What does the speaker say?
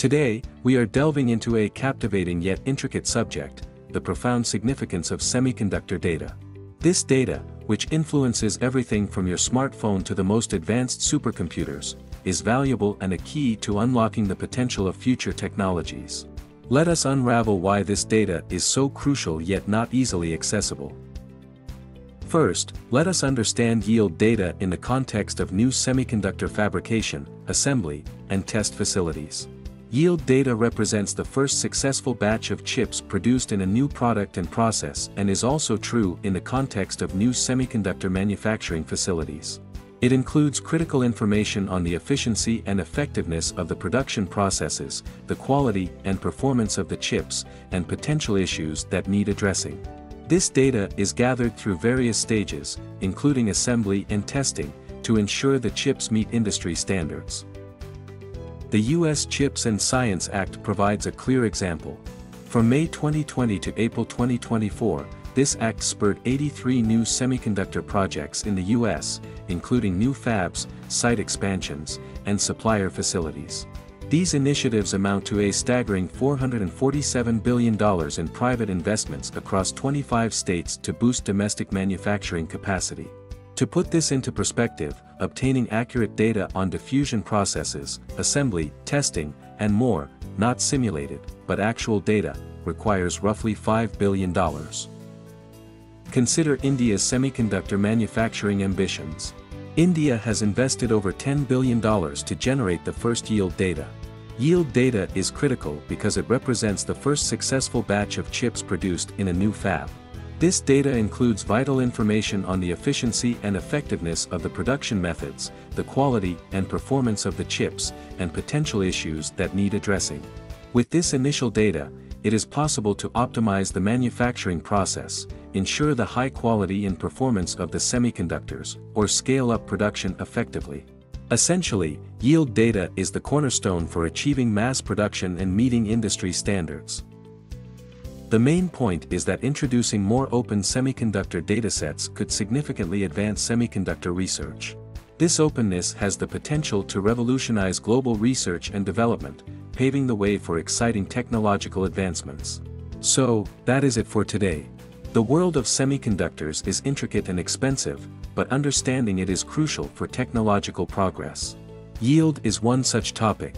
Today, we are delving into a captivating yet intricate subject, the profound significance of semiconductor data. This data, which influences everything from your smartphone to the most advanced supercomputers, is valuable and a key to unlocking the potential of future technologies. Let us unravel why this data is so crucial yet not easily accessible. First, let us understand yield data in the context of new semiconductor fabrication, assembly, and test facilities. Yield data represents the first successful batch of chips produced in a new product and process and is also true in the context of new semiconductor manufacturing facilities. It includes critical information on the efficiency and effectiveness of the production processes, the quality and performance of the chips, and potential issues that need addressing. This data is gathered through various stages, including assembly and testing, to ensure the chips meet industry standards. The U.S. CHIPS and Science Act provides a clear example. From May 2020 to April 2024, this act spurred 83 new semiconductor projects in the U.S., including new fabs, site expansions, and supplier facilities. These initiatives amount to a staggering $447 billion in private investments across 25 states to boost domestic manufacturing capacity. To put this into perspective, obtaining accurate data on diffusion processes, assembly, testing, and more, not simulated, but actual data, requires roughly $5 billion. Consider India's semiconductor manufacturing ambitions. India has invested over $10 billion to generate the first yield data. Yield data is critical because it represents the first successful batch of chips produced in a new fab. This data includes vital information on the efficiency and effectiveness of the production methods, the quality and performance of the chips, and potential issues that need addressing. With this initial data, it is possible to optimize the manufacturing process, ensure the high quality and performance of the semiconductors, or scale up production effectively. Essentially, yield data is the cornerstone for achieving mass production and meeting industry standards. The main point is that introducing more open semiconductor datasets could significantly advance semiconductor research. This openness has the potential to revolutionize global research and development, paving the way for exciting technological advancements. So, that is it for today. The world of semiconductors is intricate and expensive, but understanding it is crucial for technological progress. Yield is one such topic.